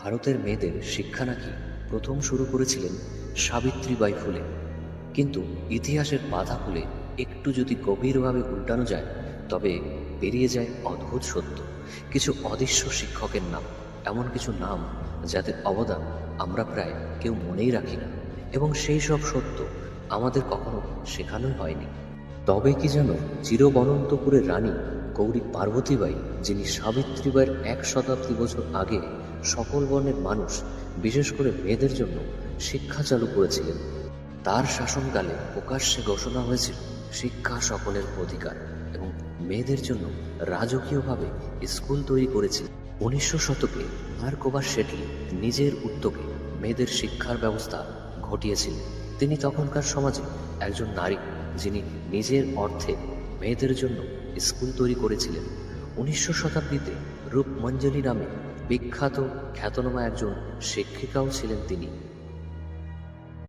ভারতের মেয়েদের শিক্ষা নাকি প্রথম শুরু করেছিলেন সাবিত্রীবাই ফুলে। কিন্তু ইতিহাসের বাধা খুলে একটু যদি গভীরভাবে উল্টানো যায়, তবে বেরিয়ে যায় অদ্ভুত সত্য। কিছু অদৃশ্য শিক্ষকের নাম, এমন কিছু নাম যাদের অবদান আমরা প্রায় কেউ মনেই রাখি না, এবং সেই সব সত্য আমাদের কখনো শেখানোই হয়নি। তবে কি জানো, চিরবনন্তপুরের রানী গৌরী পার্বতীবাই, যিনি সাবিত্রীবাইয়ের 1 শতাব্দী বছর আগে সকল বর্ণের মানুষ, বিশেষ করে মেয়েদের জন্য শিক্ষা চালু করেছিলেন। তার শাসনকালে প্রকাশ্যে ঘোষণা হয়েছিল শিক্ষা সকলের অধিকার, এবং মেয়েদের জন্য রাজকীয়ভাবে স্কুল তৈরি করেছিলেন। 19 শতকে মার্কোবা শেটলি নিজের উদ্যোগে মেয়েদের শিক্ষার ব্যবস্থা ঘটিয়েছিলেন। তিনি তখনকার সমাজে একজন নারী, যিনি নিজের অর্থে মেয়েদের জন্য স্কুল তৈরি করেছিলেন। 19 শতাব্দীতে রূপমঞ্জরি নামে বিখ্যাত খ্যাতনামা একজন শিক্ষিকাও ছিলেন তিনি।